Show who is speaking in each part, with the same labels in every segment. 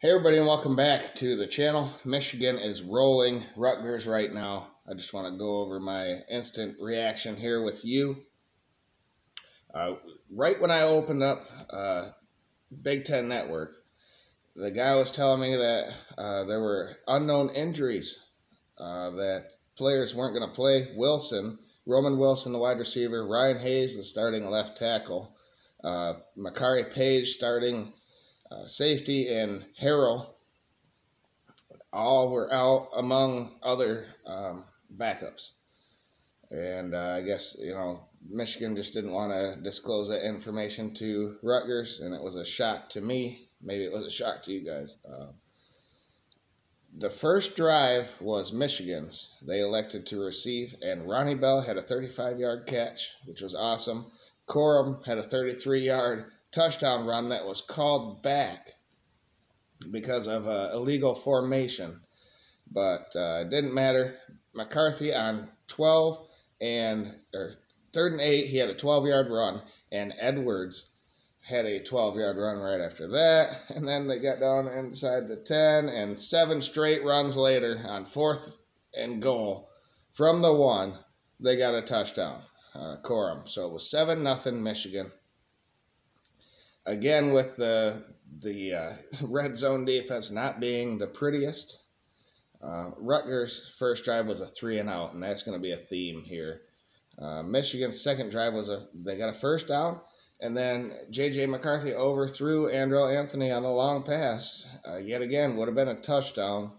Speaker 1: Hey everybody, and welcome back to the channel. Michigan is rolling Rutgers right now. I just want to go over my instant reaction here with you. Right when I opened up Big Ten Network, the guy was telling me that there were unknown injuries, that players weren't going to play. Roman Wilson, the wide receiver, Ryan Hayes, the starting left tackle, Makari Page, starting safety, and Harrell, all were out among other backups. And I guess, Michigan just didn't want to disclose that information to Rutgers, and it was a shock to me. Maybe it was a shock to you guys. The first drive was Michigan's. They elected to receive, and Ronnie Bell had a 35-yard catch, which was awesome. Corum had a 33-yard touchdown run that was called back because of illegal formation, but it didn't matter. McCarthy on 3rd and 8, he had a 12-yard run, and Edwards had a 12-yard run right after that, and then they got down inside the 10, and 7 straight runs later on 4th and goal from the 1, they got a touchdown, Corum. So it was 7-0 Michigan. Again, with the red zone defense not being the prettiest. Rutgers' first drive was a 3-and-out, and that's going to be a theme here. Michigan's second drive was they got a first down, and then J.J. McCarthy overthrew Andrew Anthony on the long pass. Yet again, would have been a touchdown.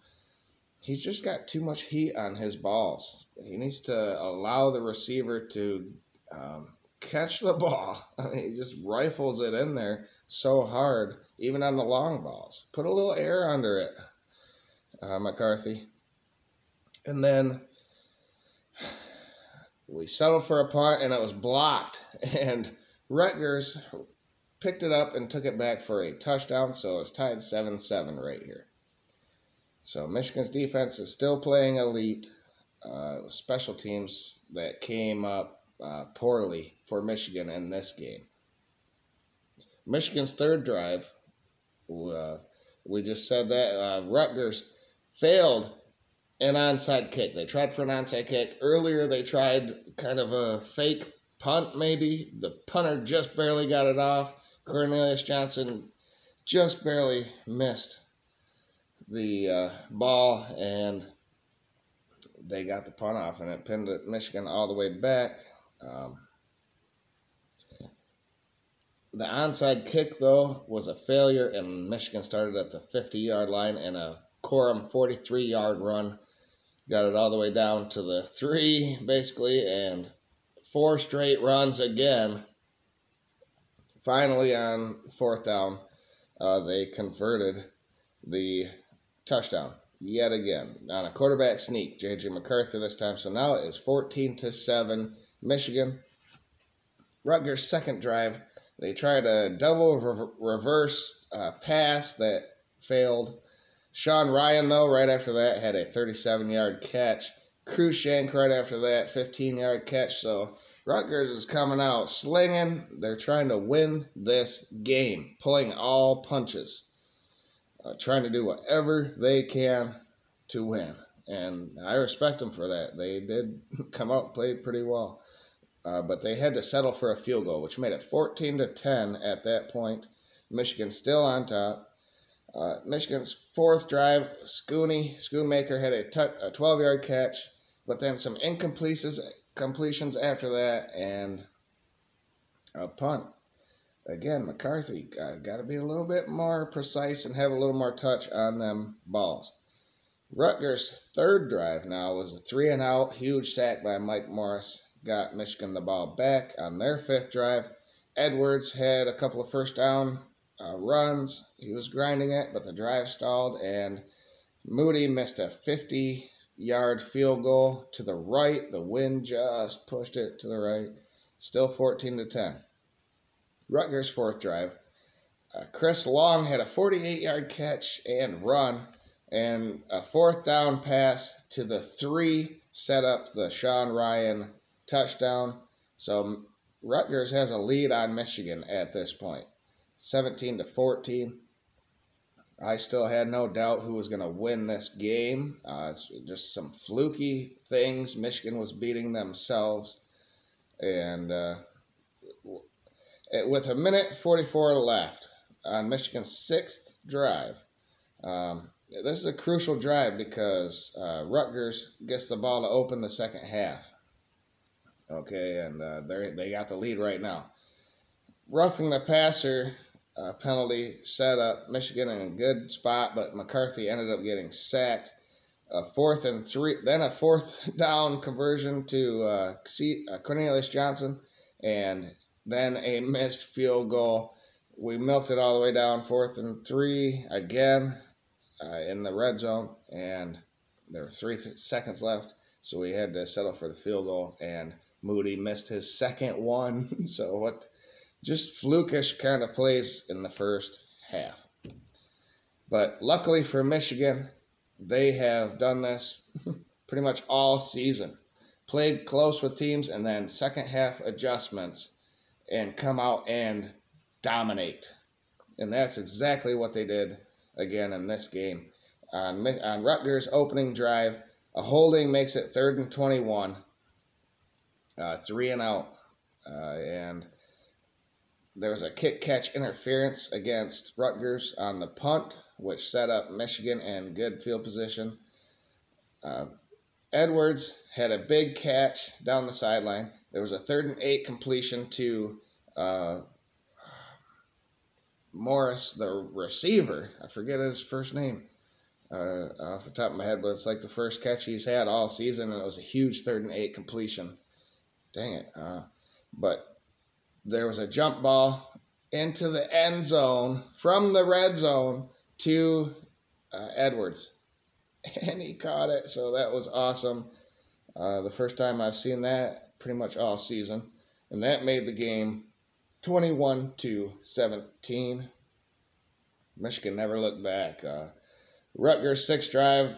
Speaker 1: He's just got too much heat on his balls. He needs to allow the receiver to catch the ball. I mean, he just rifles it in there so hard, even on the long balls. Put a little air under it, McCarthy. And then we settled for a punt, and it was blocked. And Rutgers picked it up and took it back for a touchdown, so it's tied 7-7 right here. So Michigan's defense is still playing elite. It was special teams that came up poorly for Michigan in this game. Michigan's third drive, we just said that Rutgers failed an onside kick. They tried for an onside kick. Earlier they tried kind of a fake punt maybe. The punter just barely got it off. Cornelius Johnson just barely missed the ball, and they got the punt off, and it pinned Michigan all the way back. The onside kick, though, was a failure, and Michigan started at the 50-yard line, and a Corum 43-yard run got it all the way down to the 3, basically, and 4 straight runs again. Finally, on 4th down, they converted the touchdown yet again on a quarterback sneak, J.J. McCarthy this time. So now it is 14-7 Michigan. Rutgers' second drive, they tried a double reverse pass that failed. Sean Ryan, though, right after that, had a 37-yard catch. Cruikshank right after that, 15-yard catch. So Rutgers is coming out slinging. They're trying to win this game, pulling all punches, trying to do whatever they can to win. And I respect them for that. They did come out and play pretty well. But they had to settle for a field goal, which made it 14-10 at that point. Michigan still on top. Michigan's 4th drive, Schoonmaker had a 12-yard catch, but then some incompletions after that, and a punt. Again, McCarthy got to be a little bit more precise and have a little more touch on them balls. Rutgers' third drive now was a 3-and-out, huge sack by Mike Morris. Got Michigan the ball back on their 5th drive. Edwards had a couple of first down runs. He was grinding it, but the drive stalled, and Moody missed a 50-yard field goal to the right. The wind just pushed it to the right. Still 14-10. Rutgers' 4th drive, Chris Long had a 48-yard catch and run, and a 4th down pass to the 3 set up the Sean Ryan touchdown. So Rutgers has a lead on Michigan at this point, 17-14. I still had no doubt who was going to win this game. It's just some fluky things. Michigan was beating themselves. And with a minute 44 left on Michigan's sixth drive, this is a crucial drive because Rutgers gets the ball to open the second half. Okay, and they got the lead right now. Roughing the passer penalty set up Michigan in a good spot, but McCarthy ended up getting sacked. A 4th and 3, then a 4th down conversion to Cornelius Johnson, and then a missed field goal. We milked it all the way down, 4th and 3 again in the red zone, and there were 3 seconds left, so we had to settle for the field goal, and Moody missed his second one. So what? Just flukish kind of plays in the first half. But luckily for Michigan, they have done this pretty much all season. Played close with teams and then second half adjustments and come out and dominate. And that's exactly what they did again in this game. On Rutgers' opening drive, a holding makes it 3rd and 21. 3 and out. And there was a kick-catch interference against Rutgers on the punt, which set up Michigan in good field position. Edwards had a big catch down the sideline. There was a 3rd and 8 completion to Morris, the receiver. I forget his first name off the top of my head, but it's like the first catch he's had all season, and it was a huge 3rd and 8 completion. Dang it. But there was a jump ball into the end zone from the red zone to Edwards. And he caught it, so that was awesome. The first time I've seen that pretty much all season. And that made the game 21-17. Michigan never looked back. Rutgers' 6th drive,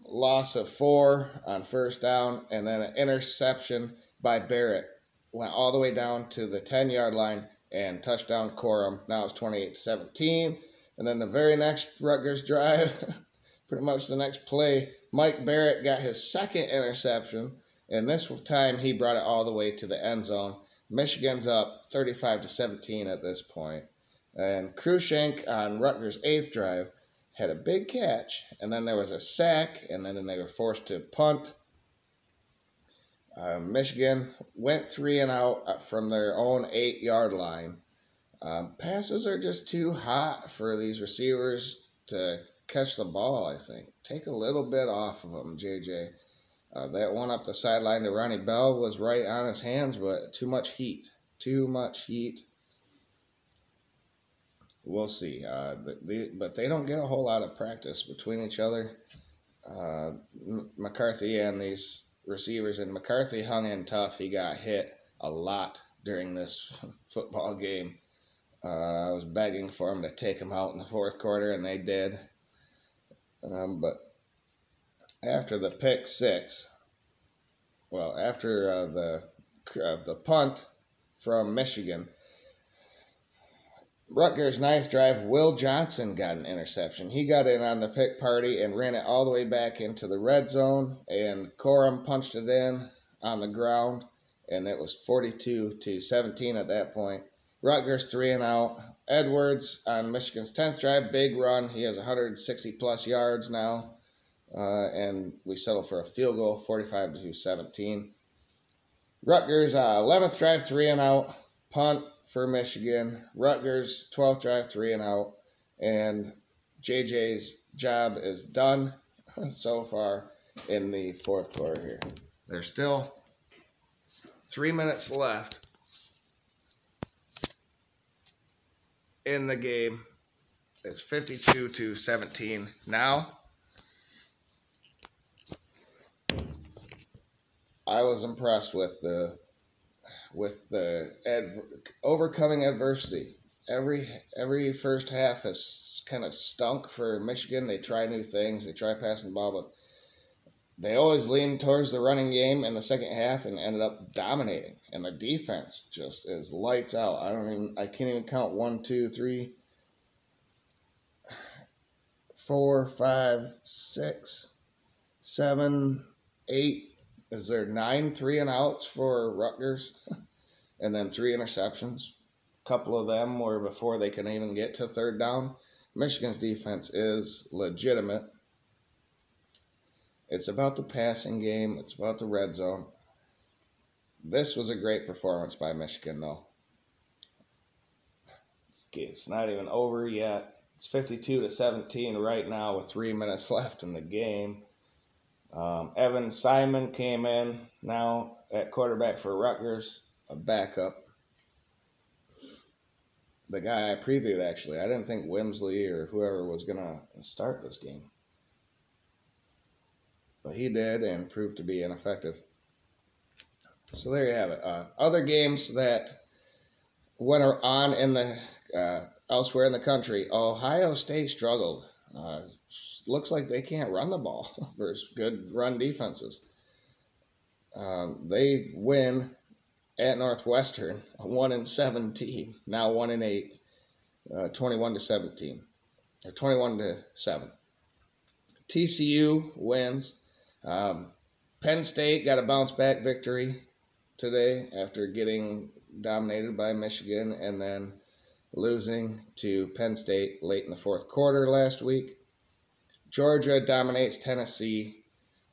Speaker 1: loss of 4 on 1st down, and then an interception by Barrett. Went all the way down to the 10-yard line and touchdown Corum. Now it's 28-17. And then the very next Rutgers drive, pretty much the next play, Mike Barrett got his 2nd interception, and this time he brought it all the way to the end zone. Michigan's up 35-17 at this point. And Krushenk on Rutgers' 8th drive had a big catch, and then there was a sack, and then they were forced to punt. Michigan went 3 and out from their own 8-yard line. Passes are just too hot for these receivers to catch the ball, I think. Take a little bit off of them, JJ. That one up the sideline to Ronnie Bell was right on his hands, but too much heat. Too much heat. We'll see. But they don't get a whole lot of practice between each other. McCarthy and these receivers, and McCarthy hung in tough. He got hit a lot during this football game. I was begging for him to take him out in the 4th quarter, and they did. But after the pick 6, well, after the punt from Michigan, Rutgers' 9th drive, Will Johnson got an interception. He got in on the pick party and ran it all the way back into the red zone, and Corum punched it in on the ground, and it was 42-17 at that point. Rutgers 3 and out. Edwards on Michigan's 10th drive, big run. He has 160-plus yards now, and we settle for a field goal, 45-17. Rutgers' 11th drive, 3 and out. Punt for Michigan. Rutgers' 12th drive, 3 and out. And JJ's job is done so far in the 4th quarter here. There's still 3 minutes left in the game. It's 52-17 now. I was impressed with the overcoming adversity. Every first half has kind of stunk for Michigan. They try new things. They try passing the ball, but they always lean towards the running game in the second half and ended up dominating. And the defense just is lights out. I can't even count 1, 2, 3. 4, 5, 6, 7, 8. Is there 9 3-and-outs for Rutgers? And then 3 interceptions. A couple of them were before they can even get to third down. Michigan's defense is legitimate. It's about the passing game. It's about the red zone. This was a great performance by Michigan, though. It's not even over yet. It's 52-17 right now with 3 minutes left in the game. Evan Simon came in now at quarterback for Rutgers, a backup. The guy I previewed, actually. I didn't think Wimsley or whoever was going to start this game. But he did and proved to be ineffective. So there you have it. Other games that went on in the elsewhere in the country. Ohio State struggled. Looks like they can't run the ball versus good run defenses. They win at Northwestern, a 1-17, now 1-8, 21-17, or 21-7. TCU wins. Penn State got a bounce back victory today after getting dominated by Michigan and then losing to Penn State late in the fourth quarter last week. Georgia dominates Tennessee.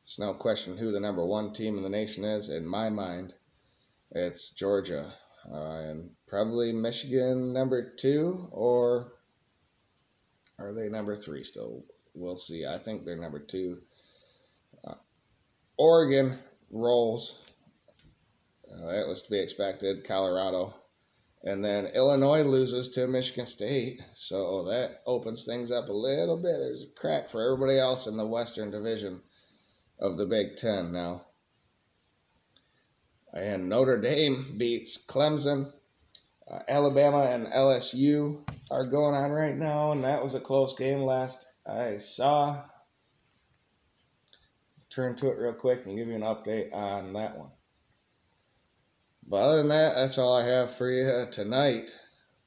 Speaker 1: There's no question who the number 1 team in the nation is. In my mind, it's Georgia. And probably Michigan number 2, or are they number 3 still? We'll see. I think they're number 2. Oregon rolls. That was to be expected. Colorado. And then Illinois loses to Michigan State. So that opens things up a little bit. There's a crack for everybody else in the Western Division of the Big Ten now. And Notre Dame beats Clemson. Alabama and LSU are going on right now. And that was a close game last I saw. Turn to it real quick and give you an update on that one. But other than that, that's all I have for you tonight.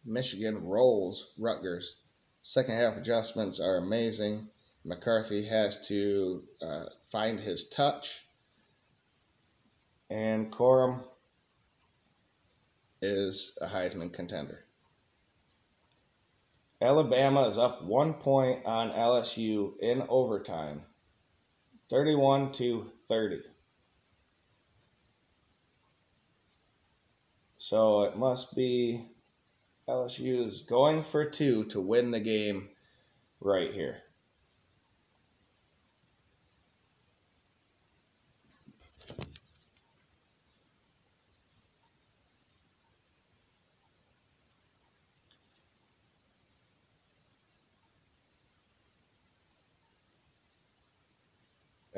Speaker 1: Michigan rolls Rutgers. Second half adjustments are amazing. McCarthy has to find his touch. And Corum is a Heisman contender. Alabama is up 1 point on LSU in overtime. 31-30. So it must be LSU is going for 2 to win the game right here.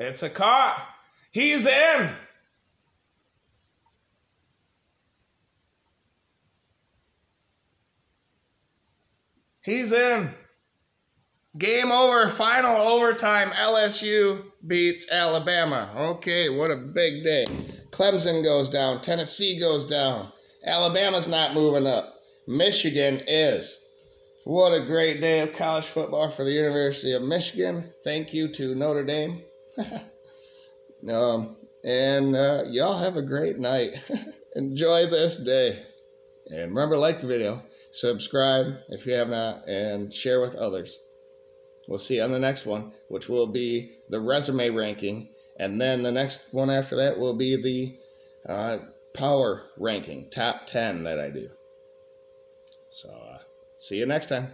Speaker 1: It's a caught. He's in. He's in. Game over. Final overtime. LSU beats Alabama. Okay, what a big day. Clemson goes down. Tennessee goes down. Alabama's not moving up. Michigan is. What a great day of college football for the University of Michigan. Thank you to Notre Dame. Y'all have a great night. Enjoy this day. And remember, like the video, subscribe if you have not, and share with others. We'll see you on the next one, which will be the resume ranking. And then the next one after that will be the power ranking, top 10 that I do. So, see you next time.